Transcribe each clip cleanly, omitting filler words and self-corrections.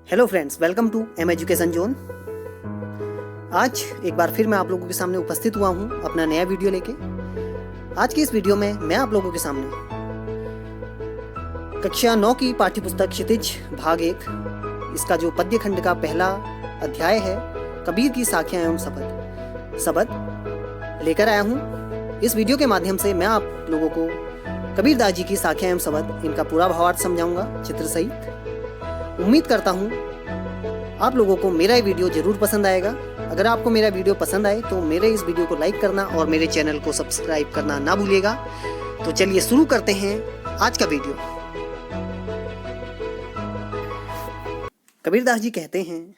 Hello friends, welcome to M education zone. आज एक बार फिर मैं आप लोगों के सामने उपस्थित हुआ हूँ अपना नया वीडियो लेके। आज की इस वीडियो में मैं आप लोगों के सामने कक्षा 9 की पाठ्यपुस्तक क्षितिज भाग 1 इसका जो पद्य खंड का पहला अध्याय है, कबीर की साखियाँ एवं शबद लेकर आया हूँ। इस वीडियो के माध्यम से मैं आप लोगों को कबीर दास जी की साखियाँ एवं शबद इनका पूरा भावार्थ समझाऊंगा चित्र सहित। उम्मीद करता हूँ आप लोगों को मेरा ये वीडियो जरूर पसंद आएगा। अगर आपको मेरा वीडियो पसंद आए तो मेरे इस वीडियो को लाइक करना और मेरे चैनल को सब्सक्राइब करना ना भूलिएगा। तो चलिए शुरू करते हैं आज का वीडियो। कबीर दास जी कहते हैं,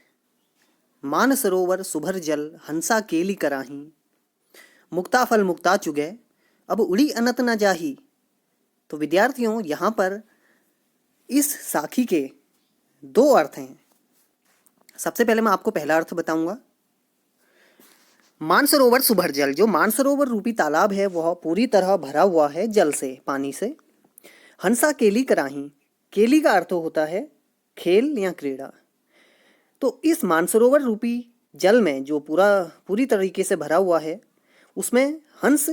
मान सरोवर सुभर जल हंसा केली कराही, मुक्ता फल मुक्ता चुगे अब उड़ी अनत न जाही। तो विद्यार्थियों, यहाँ पर इस साखी के दो अर्थ हैं। सबसे पहले मैं आपको पहला अर्थ बताऊंगा। मानसरोवर सुभर जल, जो मानसरोवर रूपी तालाब है वह पूरी तरह भरा हुआ है जल से, पानी से। हंसा केली कराही, केली का अर्थ होता है खेल या क्रीड़ा। तो इस मानसरोवर रूपी जल में जो पूरी तरीके से भरा हुआ है, उसमें हंस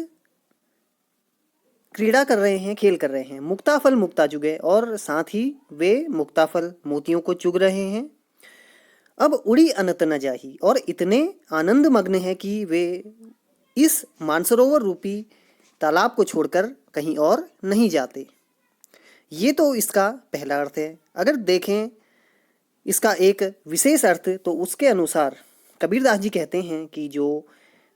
क्रीड़ा कर रहे हैं, खेल कर रहे हैं। मुक्ता फल मुक्ता चुगे, और साथ ही वे मुक्ता फल मोतियों को चुग रहे हैं। अब उड़ी अनत न जाही, और इतने आनंद मग्न है कि वे इस मानसरोवर रूपी तालाब को छोड़कर कहीं और नहीं जाते। ये तो इसका पहला अर्थ है। अगर देखें इसका एक विशेष अर्थ, तो उसके अनुसार कबीर दास जी कहते हैं कि जो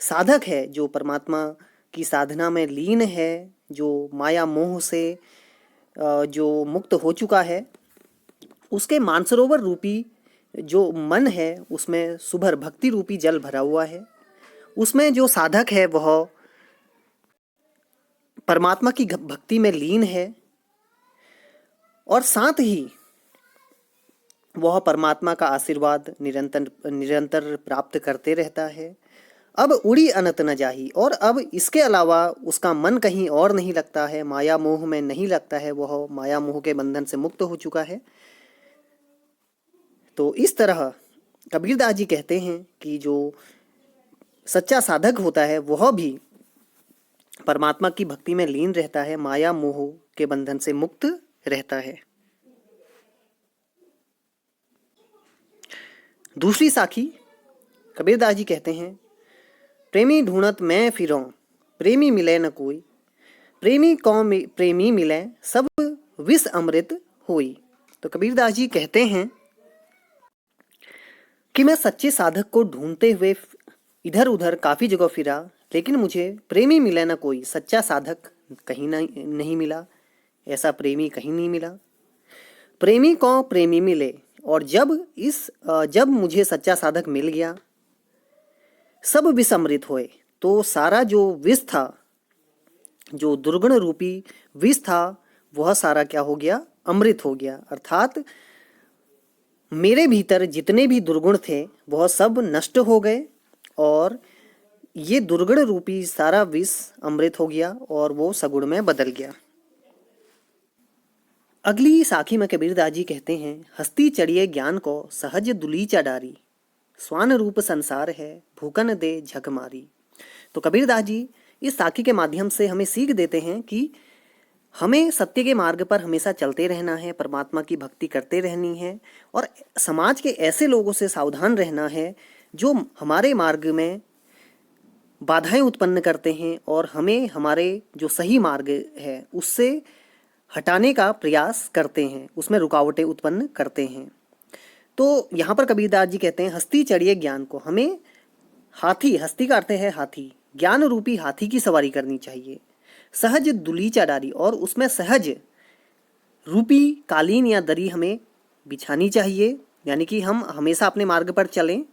साधक है, जो परमात्मा की साधना में लीन है, जो माया मोह से जो मुक्त हो चुका है, उसके मानसरोवर रूपी जो मन है उसमें सुभर भक्ति रूपी जल भरा हुआ है। उसमें जो साधक है वह परमात्मा की भक्ति में लीन है, और साथ ही वह परमात्मा का आशीर्वाद निरंतर प्राप्त करते रहता है। अब उड़ी अनत न जाही, और अब इसके अलावा उसका मन कहीं और नहीं लगता है, माया मोह में नहीं लगता है, वह माया मोह के बंधन से मुक्त हो चुका है। तो इस तरह कबीर दास जी कहते हैं कि जो सच्चा साधक होता है वह भी परमात्मा की भक्ति में लीन रहता है, माया मोह के बंधन से मुक्त रहता है। दूसरी साखी कबीर दास जी कहते हैं, प्रेमी ढूंढत मैं फिरों प्रेमी मिले न कोई, प्रेमी कौन प्रेमी मिले सब विष अमृत होई। तो कबीर दास जी कहते हैं कि मैं सच्चे साधक को ढूंढते हुए इधर उधर काफ़ी जगह फिरा, लेकिन मुझे प्रेमी मिले ना कोई, सच्चा साधक कहीं नहीं मिला, ऐसा प्रेमी कहीं नहीं मिला। प्रेमी को प्रेमी मिले, और जब मुझे सच्चा साधक मिल गया, सब विष अमृत होए। तो सारा जो विष था, जो दुर्गुण रूपी विष था, वह सारा क्या हो गया? अमृत हो गया। अर्थात मेरे भीतर जितने भी दुर्गुण थे वह सब नष्ट हो गए, और ये दुर्गुण रूपी सारा विष अमृत हो गया और वो सगुण में बदल गया। अगली साखी में कबीर दास जी कहते हैं, हस्ती चढ़िए ज्ञान को सहज दुलीचा डारी, स्वान रूप संसार है भूकन दे झक मारी। तो कबीर दास जी इस साखी के माध्यम से हमें सीख देते हैं कि हमें सत्य के मार्ग पर हमेशा चलते रहना है, परमात्मा की भक्ति करते रहनी है, और समाज के ऐसे लोगों से सावधान रहना है जो हमारे मार्ग में बाधाएं उत्पन्न करते हैं और हमें हमारे जो सही मार्ग है उससे हटाने का प्रयास करते हैं, उसमें रुकावटें उत्पन्न करते हैं। तो यहाँ पर कबीर दास जी कहते हैं, हस्ती चढ़िए ज्ञान को, हमें हाथी, हस्ती का अर्थ है हाथी, ज्ञान रूपी हाथी की सवारी करनी चाहिए। सहज दुलीचा डारी, और उसमें सहज रूपी कालीन या दरी हमें बिछानी चाहिए, यानी कि हम हमेशा अपने मार्ग पर चलें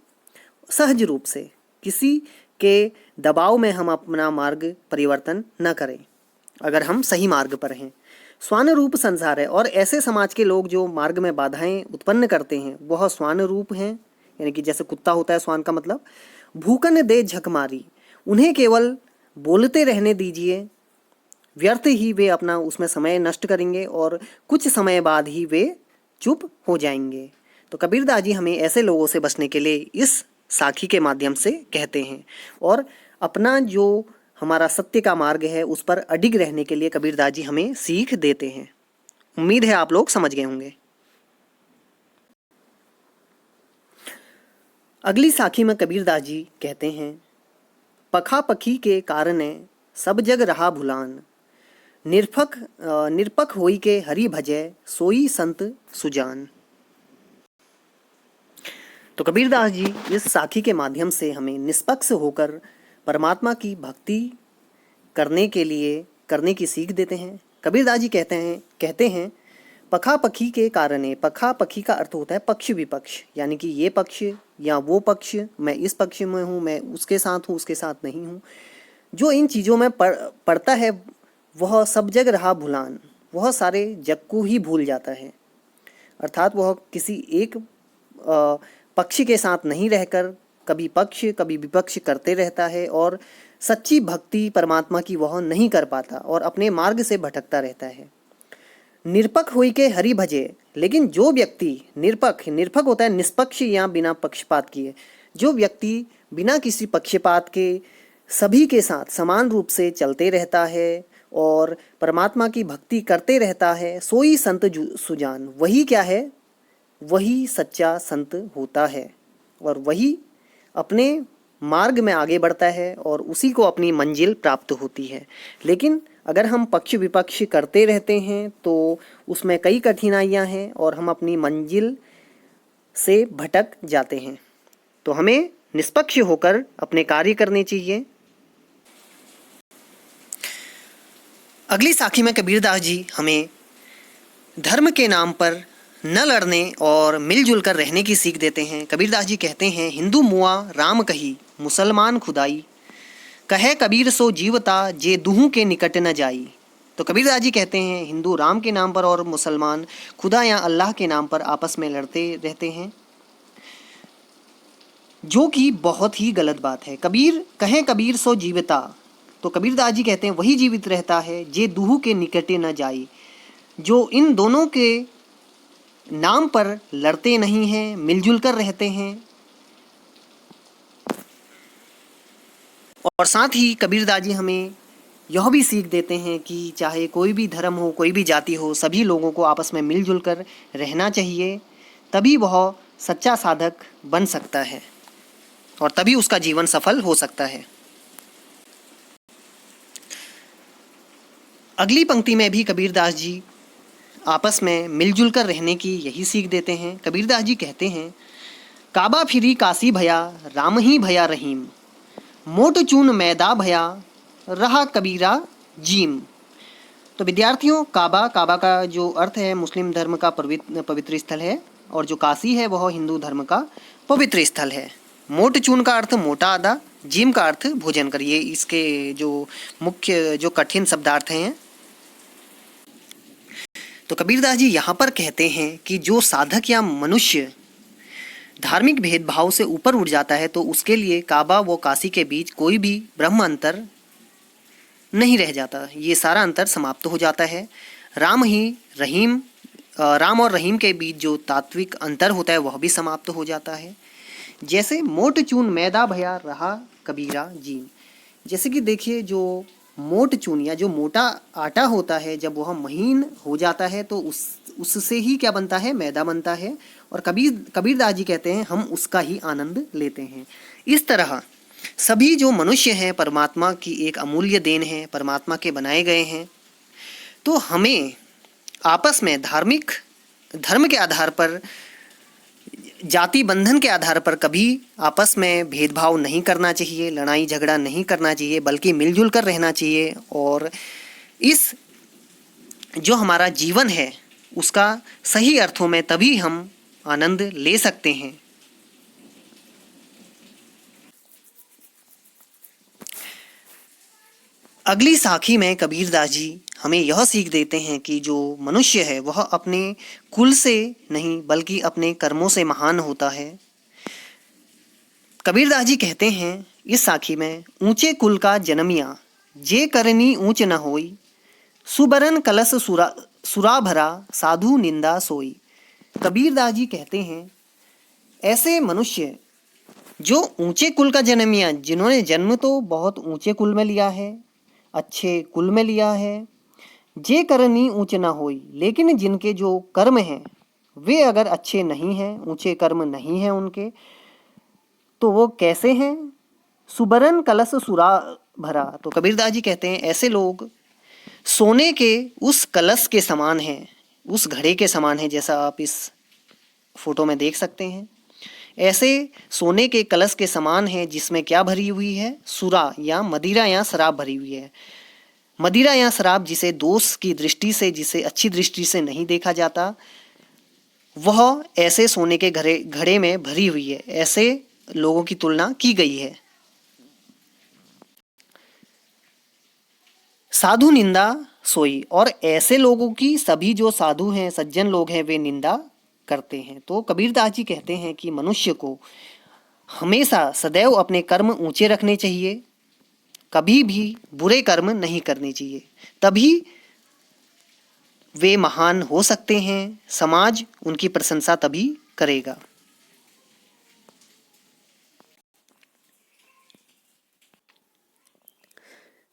सहज रूप से, किसी के दबाव में हम अपना मार्ग परिवर्तन न करें अगर हम सही मार्ग पर हैं। स्वान रूप संसार है, और ऐसे समाज के लोग जो मार्ग में बाधाएं उत्पन्न करते हैं वह स्वान रूप हैं, यानी कि जैसे कुत्ता होता है, स्वान का मतलब। भूकन दे झक मारी, उन्हें केवल बोलते रहने दीजिए, व्यर्थ ही वे अपना उसमें समय नष्ट करेंगे और कुछ समय बाद ही वे चुप हो जाएंगे। तो कबीरदास जी हमें ऐसे लोगों से बचने के लिए इस साखी के माध्यम से कहते हैं और अपना जो हमारा सत्य का मार्ग है उस पर अडिग रहने के लिए कबीरदास जी हमें सीख देते हैं। उम्मीद है आप लोग समझ गए होंगे। अगली साखी में कबीरदास जी कहते हैं, पखा पखी के कारणे सब जग रहा भुलान, निरपक होई के हरि भजय सोई संत सुजान। तो कबीरदास जी इस साखी के माध्यम से हमें निष्पक्ष होकर परमात्मा की भक्ति करने की सीख देते हैं। कबीरदास जी कहते हैं पखा पखी के कारणे, पखा पखी का अर्थ होता है पक्ष विपक्ष, यानी कि ये पक्ष या वो पक्ष, मैं इस पक्ष में हूँ, मैं उसके साथ हूँ, उसके साथ नहीं हूँ। जो इन चीज़ों में पढ़ता है वह सब जग रहा भुलान, वह सारे जग को ही भूल जाता है। अर्थात वह किसी एक पक्ष के साथ नहीं रहकर कभी पक्ष कभी विपक्ष करते रहता है और सच्ची भक्ति परमात्मा की वह नहीं कर पाता और अपने मार्ग से भटकता रहता है। निरपक हुई के हरि भजे, लेकिन जो व्यक्ति निरपक होता है निष्पक्ष या बिना पक्षपात किए, जो व्यक्ति बिना किसी पक्षपात के सभी के साथ समान रूप से चलते रहता है और परमात्मा की भक्ति करते रहता है, सोई संत सुजान, वही क्या है, वही सच्चा संत होता है और वही अपने मार्ग में आगे बढ़ता है और उसी को अपनी मंजिल प्राप्त होती है। लेकिन अगर हम पक्ष विपक्ष करते रहते हैं तो उसमें कई कठिनाइयां हैं और हम अपनी मंजिल से भटक जाते हैं। तो हमें निष्पक्ष होकर अपने कार्य करने चाहिए। अगली साखी में कबीरदास जी हमें धर्म के नाम पर न लड़ने और मिलजुल कर रहने की सीख देते हैं। कबीरदास जी कहते हैं, हिंदू मुआ राम कही, मुसलमान खुदाई, कहे कबीर सो जीवता जे दुहू के निकट न जाई। तो कबीरदास जी कहते हैं हिंदू राम के नाम पर और मुसलमान खुदा या अल्लाह के नाम पर आपस में लड़ते रहते हैं, जो कि बहुत ही गलत बात है। कबीर सो जीवता, तो कबीरदास जी कहते हैं वही जीवित रहता है जे दुहू के निकटे न जाई, जो इन दोनों के नाम पर लड़ते नहीं हैं, मिलजुल कर रहते हैं। और साथ ही कबीरदास जी हमें यह भी सीख देते हैं कि चाहे कोई भी धर्म हो, कोई भी जाति हो, सभी लोगों को आपस में मिलजुल कर रहना चाहिए, तभी वह सच्चा साधक बन सकता है और तभी उसका जीवन सफल हो सकता है। अगली पंक्ति में भी कबीरदास जी आपस में मिलजुल कर रहने की यही सीख देते हैं। कबीरदास जी कहते हैं, काबा फिरी काशी भया, राम ही भया रहीम, मोट चून मैदा भया, रहा कबीरा जीम। तो विद्यार्थियों, काबा का जो अर्थ है मुस्लिम धर्म का पवित्र स्थल है और जो काशी है वह हिंदू धर्म का पवित्र स्थल है। मोट चून का अर्थ मोटा आदा, जीम का अर्थ भोजन करिए। इसके जो मुख्य जो कठिन शब्दार्थ हैं। तो कबीरदास जी यहाँ पर कहते हैं कि जो साधक या मनुष्य धार्मिक भेदभाव से ऊपर उठ जाता है तो उसके लिए काबा व काशी के बीच कोई भी ब्रह्म अंतर नहीं रह जाता, ये सारा अंतर समाप्त हो जाता है। राम और रहीम के बीच जो तात्विक अंतर होता है वह भी समाप्त हो जाता है। जैसे मोट चून मैदा भया, रहा कबीरा जीम। जैसे कि देखिए, जो मोट चून या जो मोटा आटा होता है जब वह महीन हो जाता है तो उससे ही क्या बनता है, मैदा बनता है। और कबीरदास जी कहते हैं हम उसका ही आनंद लेते हैं। इस तरह सभी जो मनुष्य हैं परमात्मा की एक अमूल्य देन है, परमात्मा के बनाए गए हैं। तो हमें आपस में धर्म के आधार पर, जाति बंधन के आधार पर कभी आपस में भेदभाव नहीं करना चाहिए, लड़ाई झगड़ा नहीं करना चाहिए, बल्कि मिलजुल कर रहना चाहिए। और इस जो हमारा जीवन है उसका सही अर्थों में तभी हम आनंद ले सकते हैं। अगली साखी में कबीरदास जी हमें यह सीख देते हैं कि जो मनुष्य है वह अपने कुल से नहीं बल्कि अपने कर्मों से महान होता है। कबीरदास जी कहते हैं इस साखी में, ऊंचे कुल का जन्मिया, जे करनी ऊंच न होई, सुबरन कलश सुरा भरा, साधु निंदा सोई। कबीरदास जी कहते हैं ऐसे मनुष्य जो ऊंचे कुल का जन्मिया, जिन्होंने जन्म तो बहुत ऊंचे कुल में लिया है, अच्छे कुल में लिया है, जे करनी ऊंच ना होई, लेकिन जिनके जो कर्म हैं वे अगर अच्छे नहीं हैं, ऊंचे कर्म नहीं हैं उनके, तो वो कैसे हैं? सुबरन कलश सुरा भरा। तो कबीरदास जी कहते हैं ऐसे लोग सोने के उस कलश के समान हैं, उस घड़े के समान हैं, जैसा आप इस फोटो में देख सकते हैं। ऐसे सोने के कलश के समान है जिसमें क्या भरी हुई है? सुरा या मदिरा या शराब भरी हुई है। मदिरा या शराब जिसे दोष की दृष्टि से, जिसे अच्छी दृष्टि से नहीं देखा जाता, वह ऐसे सोने के घड़े में भरी हुई है। ऐसे लोगों की तुलना की गई है। साधु निंदा सोई, और ऐसे लोगों की सभी जो साधु हैं, सज्जन लोग हैं, वे निंदा करते हैं। तो कबीरदास जी कहते हैं कि मनुष्य को हमेशा सदैव अपने कर्म ऊंचे रखने चाहिए, कभी भी बुरे कर्म नहीं करने चाहिए, तभी वे महान हो सकते हैं, समाज उनकी प्रशंसा तभी करेगा।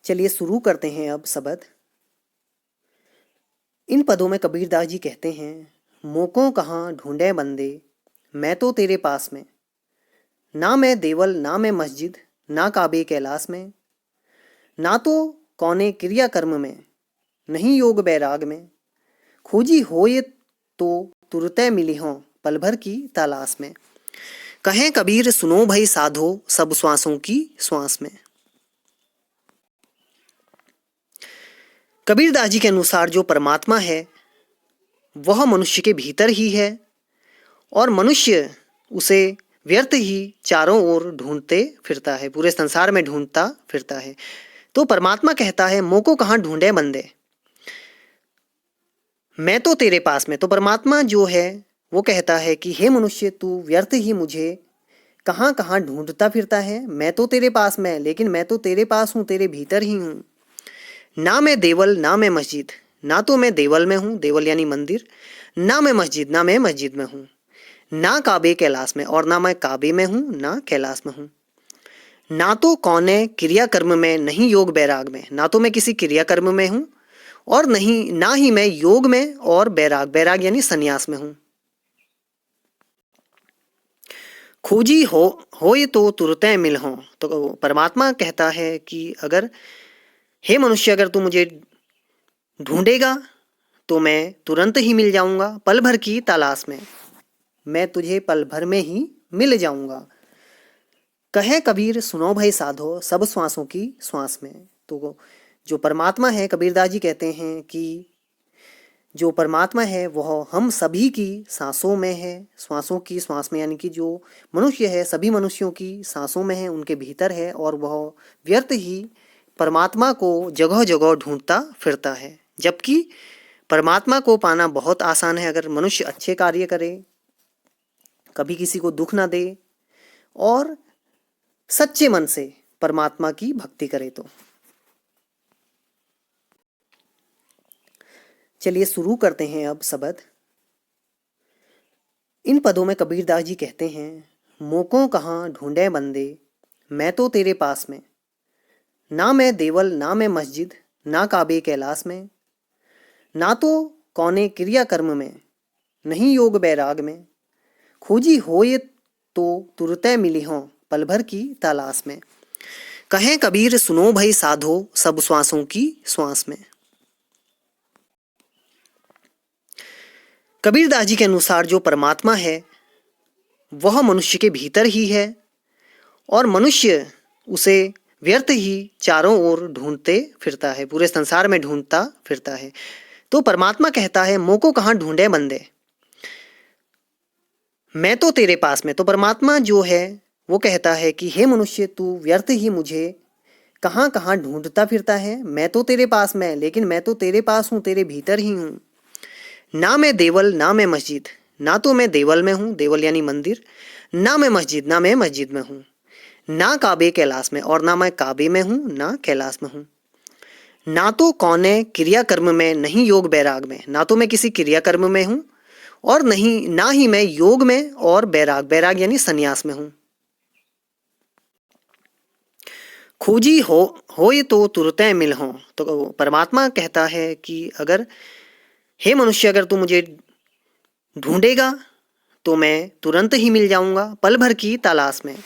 चलिए शुरू करते हैं अब शब्द। इन पदों में कबीरदास जी कहते हैं, मोको कहाँ ढूंढे बंदे, मैं तो तेरे पास में, ना मैं देवल ना मैं मस्जिद, ना काबे कैलाश में, ना तो कौने क्रिया कर्म में, नहीं योग बैराग में, खोजी होए तो तुरते मिली हों पल भर की तलाश में। कहें कबीर सुनो भाई साधो सब श्वासों की श्वास में। कबीरदास जी के अनुसार जो परमात्मा है वह मनुष्य के भीतर ही है, और मनुष्य उसे व्यर्थ ही चारों ओर ढूंढते फिरता है, पूरे संसार में ढूंढता फिरता है। तो परमात्मा कहता है मोको कहाँ ढूंढे बंदे, मैं तो तेरे पास में। तो परमात्मा जो है वो कहता है कि हे मनुष्य, तू व्यर्थ ही मुझे कहाँ कहाँ ढूंढता फिरता है, मैं तो तेरे पास में, लेकिन मैं तो तेरे पास हूँ, तेरे भीतर ही हूँ। ना मैं देवल ना मैं मस्जिद, ना तो मैं देवल में हूँ, देवल यानी मंदिर, ना मैं मस्जिद, ना मैं मस्जिद में हूँ, ना काबे कैलाश में, और ना मैं काबे में हूँ ना कैलाश में हूँ, ना तो कौने क्रिया कर्म में, नहीं योग बैराग में, ना तो मैं किसी क्रिया कर्म में हूँ, और नहीं ना ही मैं योग में और बैराग, बैराग यानी संन्यास में हूँ। खोजी हो ये तो तुरते मिल हो। तो परमात्मा कहता है कि अगर हे मनुष्य, अगर तू मुझे ढूंढेगा तो मैं तुरंत ही मिल जाऊंगा, पल भर की तलाश में, मैं तुझे पल भर में ही मिल जाऊंगा। कहे कबीर सुनो भाई साधो सब श्वासों की श्वास में। तो जो परमात्मा है, कबीरदास जी कहते हैं कि जो परमात्मा है वह हम सभी की सांसों में है, श्वासों की श्वास में, यानी कि जो मनुष्य है सभी मनुष्यों की सांसों में है, उनके भीतर है, और वह व्यर्थ ही परमात्मा को जगह जगह ढूंढता फिरता है। जबकि परमात्मा को पाना बहुत आसान है, अगर मनुष्य अच्छे कार्य करे, कभी किसी को दुख ना दे, और सच्चे मन से परमात्मा की भक्ति करे। तो चलिए शुरू करते हैं अब शब्द। इन पदों में कबीरदास जी कहते हैं, मोको कहाँ ढूंढे बंदे, मैं तो तेरे पास में, ना मैं देवल ना मैं मस्जिद, ना काबे कैलाश में, ना तो कौने क्रिया कर्म में, नहीं योग बैराग में, खोजी होए तो तुरते मिली हों पल भर की तलाश में। कहें कबीर सुनो भाई साधो सब श्वासों की श्वास में। कबीरदास जी के अनुसार जो परमात्मा है वह मनुष्य के भीतर ही है, और मनुष्य उसे व्यर्थ ही चारों ओर ढूंढते फिरता है, पूरे संसार में ढूंढता फिरता है। तो परमात्मा कहता है मोको कहाँ ढूंढे बंदे, मैं तो तेरे पास में। तो परमात्मा जो है वो कहता है कि हे मनुष्य, तू व्यर्थ ही मुझे कहाँ कहाँ ढूंढता फिरता है, मैं तो तेरे पास में, लेकिन मैं तो तेरे पास हूँ, तेरे भीतर ही हूँ। ना मैं देवल ना मैं मस्जिद, ना तो मैं देवल में हूँ, देवल यानी मंदिर, ना मैं मस्जिद ना मैं मस्जिद में हूँ, ना काबे कैलाश में, और ना मैं काबे में हूँ ना कैलाश में हूँ, ना तो कौने क्रिया कर्म में, नहीं योग बैराग में, ना तो मैं किसी क्रिया कर्म में हूँ, और नहीं ना ही मैं योग में और बैराग, बैराग यानी संन्यास में हूं। खोजी हो ये तो तुरते मिल हो। तो परमात्मा कहता है कि अगर हे मनुष्य, अगर तू मुझे ढूंढेगा तो मैं तुरंत ही मिल जाऊंगा, पल भर की तलाश में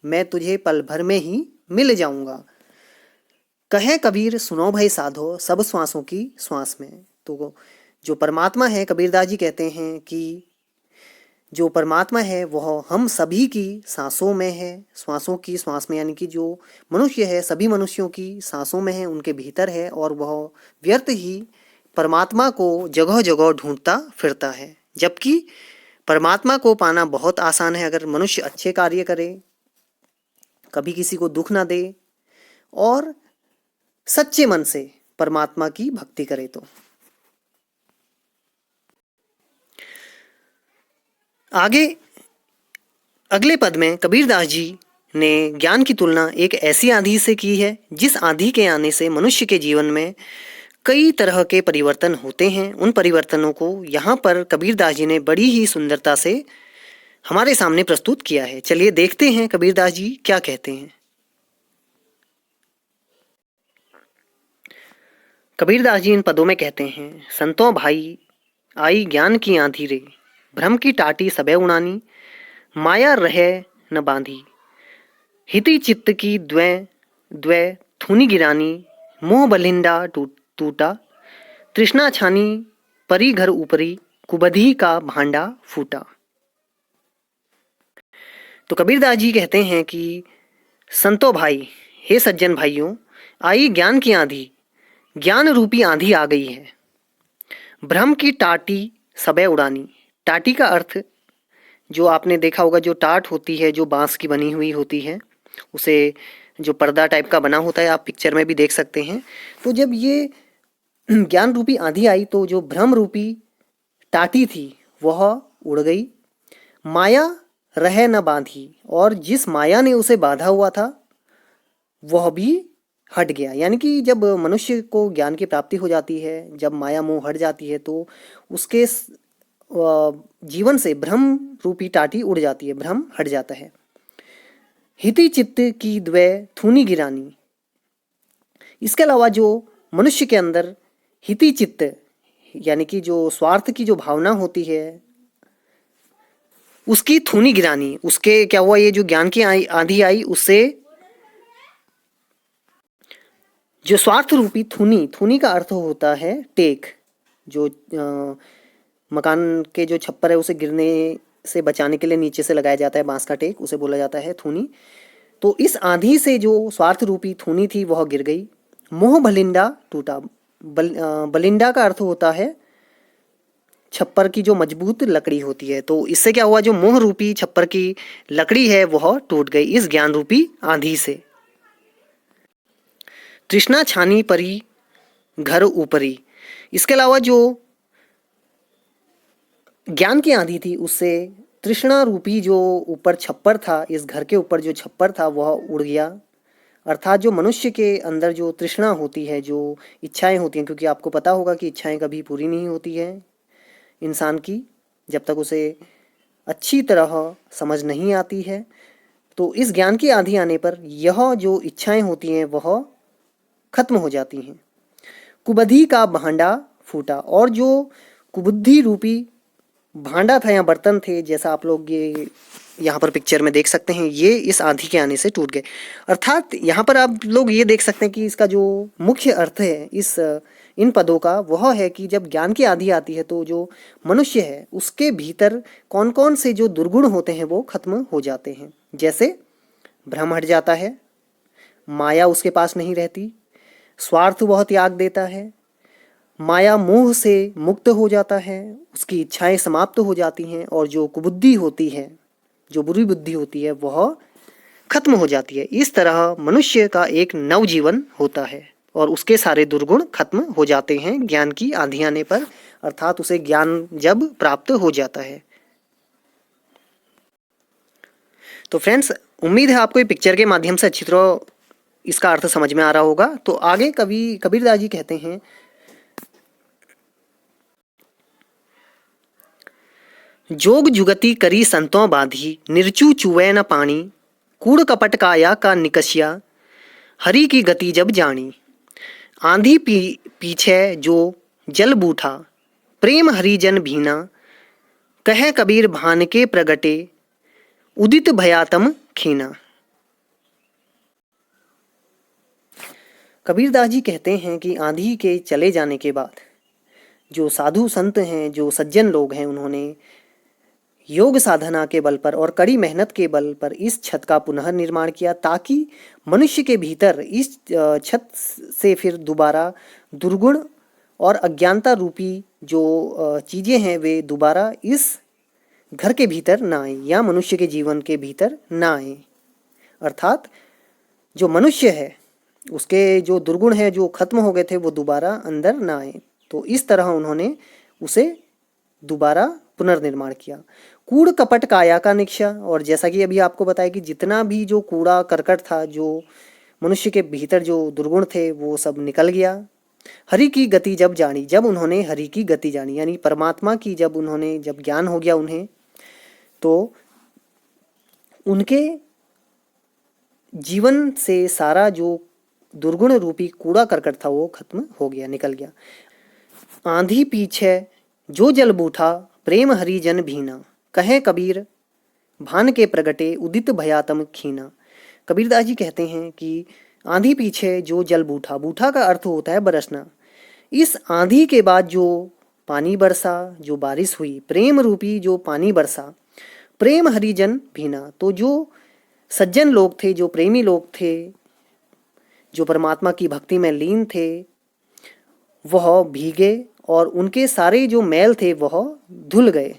मैं तुझे पल भर में ही मिल जाऊंगा। कहे कबीर सुनो भाई साधो, सब श्वासों की श्वास में। तो जो परमात्मा है, कबीरदास जी कहते हैं कि जो परमात्मा है वह हम सभी की सांसों में है, श्वासों की श्वास में, यानी कि जो मनुष्य है सभी मनुष्यों की सांसों में है, उनके भीतर है, और वह व्यर्थ ही परमात्मा को जगह जगह ढूंढता फिरता है। जबकि परमात्मा को पाना बहुत आसान है, अगर मनुष्य अच्छे कार्य करे, कभी किसी को दुख ना दे और सच्चे मन से परमात्मा की भक्ति करे तो। आगे अगले पद में कबीरदास जी ने ज्ञान की तुलना एक ऐसी आंधी से की है जिस आंधी के आने से मनुष्य के जीवन में कई तरह के परिवर्तन होते हैं। उन परिवर्तनों को यहाँ पर कबीरदास जी ने बड़ी ही सुंदरता से हमारे सामने प्रस्तुत किया है। चलिए देखते हैं कबीरदास जी क्या कहते हैं। कबीरदास जी इन पदों में कहते हैं, संतों भाई आई ज्ञान की आंधी रे, भ्रम की टाटी सबे उड़ानी, माया रहे न बांधी, हिति चित्त की द्वै द्वै थूनी गिरानी, मोह बलिंडा टूटा, तृष्णा छानी परी घर ऊपरी, कुबधी का भांडा फूटा। तो कबीरदास जी कहते हैं कि संतो भाई, हे सज्जन भाइयों, आई ज्ञान की आंधी, ज्ञान रूपी आंधी आ गई है। भ्रम की टाटी सबे उड़ानी, टाटी का अर्थ जो आपने देखा होगा, जो टाट होती है जो बांस की बनी हुई होती है, उसे जो पर्दा टाइप का बना होता है, आप पिक्चर में भी देख सकते हैं। तो जब ये ज्ञान रूपी आंधी आई तो जो भ्रम रूपी टाटी थी वह उड़ गई, माया रहे न बांधी, और जिस माया ने उसे बांधा हुआ था वह भी हट गया। यानी कि जब मनुष्य को ज्ञान की प्राप्ति हो जाती है, जब माया मोह हट जाती है, तो उसके जीवन से भ्रम रूपी टाटी उड़ जाती है, भ्रम हट जाता है। हिति चित्त की द्वै थूनी गिरानी, इसके अलावा जो मनुष्य के अंदर हिति चित्त यानी कि जो स्वार्थ की जो भावना होती है उसकी थूनी गिरानी, उसके क्या हुआ, ये जो ज्ञान की आंधी आई उससे जो स्वार्थ रूपी थूनी, थूनी का अर्थ होता है टेक, जो मकान के जो छप्पर है उसे गिरने से बचाने के लिए नीचे से लगाया जाता है बांस का टेक, उसे बोला जाता है थूनी। तो इस आंधी से जो स्वार्थ रूपी थूनी थी वह गिर गई, मोह बलिंडा टूटा। बलिंडा का अर्थ होता है छप्पर की जो मजबूत लकड़ी होती है। तो इससे क्या हुआ, जो मोह रूपी छप्पर की लकड़ी है वह टूट गई इस ज्ञान रूपी आंधी से। तृष्णा छानी परी घर ऊपरी, इसके अलावा जो ज्ञान की आंधी थी उससे तृष्णा रूपी जो ऊपर छप्पर था, इस घर के ऊपर जो छप्पर था वह उड़ गया। अर्थात जो मनुष्य के अंदर जो तृष्णा होती है, जो इच्छाएं होती हैं, क्योंकि आपको पता होगा कि इच्छाएं कभी पूरी नहीं होती है इंसान की जब तक उसे अच्छी तरह समझ नहीं आती है। तो इस ज्ञान की आंधी आने पर यह जो इच्छाएं होती हैं वह खत्म हो जाती हैं। कुबधी का भांडा फूटा, और जो कुबुद्धि रूपी भांडा था या बर्तन थे, जैसा आप लोग ये यहाँ पर पिक्चर में देख सकते हैं, ये इस आंधी के आने से टूट गए। अर्थात यहाँ पर आप लोग ये देख सकते हैं कि इसका जो मुख्य अर्थ है इन पदों का वह है कि जब ज्ञान की आंधी आती है तो जो मनुष्य है उसके भीतर कौन कौन से जो दुर्गुण होते हैं वो खत्म हो जाते हैं। जैसे भ्रम हट जाता है, माया उसके पास नहीं रहती, स्वार्थ वह त्याग देता है, माया मोह से मुक्त हो जाता है, उसकी इच्छाएं समाप्त हो जाती हैं, और जो कुबुद्धि होती है, जो बुरी बुद्धि होती है वह खत्म हो जाती है। इस तरह मनुष्य का एक नव जीवन होता है और उसके सारे दुर्गुण खत्म हो जाते हैं ज्ञान की आंधी आने पर, अर्थात उसे ज्ञान जब प्राप्त हो जाता है। तो फ्रेंड्स, उम्मीद है आपको ये पिक्चर के माध्यम से अच्छी तरह इसका अर्थ समझ में आ रहा होगा। तो आगे कबीरदास जी कहते हैं, जोग जुगति करी संतों बाधी, निर्चू चुवै न पानी, कूड़ कपट काया का निकसिया, हरि की गति जब जानी। आंधी पीछे जो जल बूठा, प्रेम हरिजन भीना, कहे कबीर भान के प्रगटे, उदित भयातम खीना। कबीरदास जी कहते हैं कि आंधी के चले जाने के बाद जो साधु संत हैं, जो सज्जन लोग हैं, उन्होंने योग साधना के बल पर और कड़ी मेहनत के बल पर इस छत का पुनर्निर्माण किया, ताकि मनुष्य के भीतर इस छत से फिर दोबारा दुर्गुण और अज्ञानता रूपी जो चीज़ें हैं वे दोबारा इस घर के भीतर ना आए या मनुष्य के जीवन के भीतर ना आए। अर्थात जो मनुष्य है उसके जो दुर्गुण है जो खत्म हो गए थे वो दोबारा अंदर ना आए। तो इस तरह उन्होंने उसे दोबारा पुनर्निर्माण किया। कूड़ कपट काया का निक्षा, और जैसा कि अभी आपको बताया कि जितना भी जो कूड़ा करकट था, जो मनुष्य के भीतर जो दुर्गुण थे वो सब निकल गया। हरि की गति जब जानी, जब उन्होंने हरि की गति जानी यानी परमात्मा की जब ज्ञान हो गया उन्हें, तो उनके जीवन से सारा जो दुर्गुण रूपी कूड़ा करकट था वो खत्म हो गया, निकल गया। आंधी पीछे जो जल बूठा, प्रेम हरिजन भीना, कहे कबीर भान के प्रगटे, उदित भयातम खीना। कबीरदास जी कहते हैं कि आंधी पीछे जो जल बूठा, बूठा का अर्थ होता है बरसना। इस आंधी के बाद जो पानी बरसा, जो बारिश हुई, प्रेम रूपी जो पानी बरसा, प्रेम हरिजन भीना, तो जो सज्जन लोग थे, जो प्रेमी लोग थे, जो परमात्मा की भक्ति में लीन थे, वह भीगे और उनके सारे जो मैल थे वह धुल गए,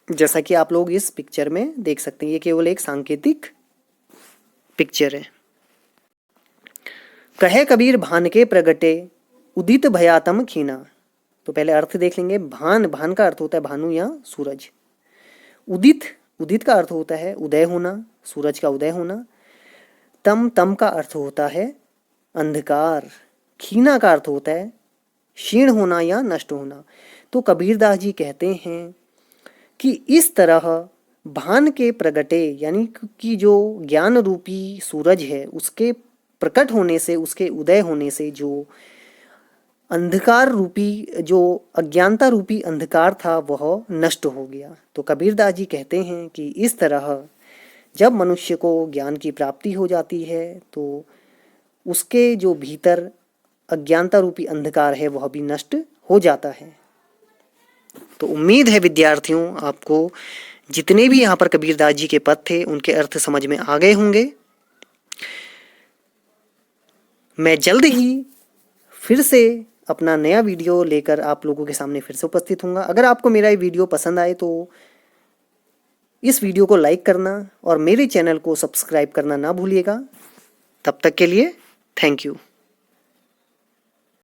जैसा कि आप लोग इस पिक्चर में देख सकते हैं। ये केवल एक सांकेतिक पिक्चर है। कहे कबीर भान के प्रगटे, उदित भयातम खीना। तो पहले अर्थ देख लेंगे। भान, भान का अर्थ होता है भानु या सूरज। उदित, उदित का अर्थ होता है उदय होना, सूरज का उदय होना। तम, तम का अर्थ होता है अंधकार। खीना का अर्थ होता है क्षीण होना या नष्ट होना। तो कबीरदास जी कहते हैं कि इस तरह भान के प्रगटे यानी कि जो ज्ञान रूपी सूरज है उसके प्रकट होने से, उसके उदय होने से जो अंधकार रूपी, जो अज्ञानता रूपी अंधकार था वह नष्ट हो गया। तो कबीरदास जी कहते हैं कि इस तरह जब मनुष्य को ज्ञान की प्राप्ति हो जाती है तो उसके जो भीतर अज्ञानता रूपी अंधकार है वह भी नष्ट हो जाता है। तो उम्मीद है विद्यार्थियों आपको जितने भी यहाँ पर कबीरदास जी के पद थे उनके अर्थ समझ में आ गए होंगे। मैं जल्द ही फिर से अपना नया वीडियो लेकर आप लोगों के सामने फिर से उपस्थित होऊंगा। अगर आपको मेरा ये वीडियो पसंद आए तो इस वीडियो को लाइक करना और मेरे चैनल को सब्सक्राइब करना ना भूलिएगा। तब तक के लिए थैंक यू।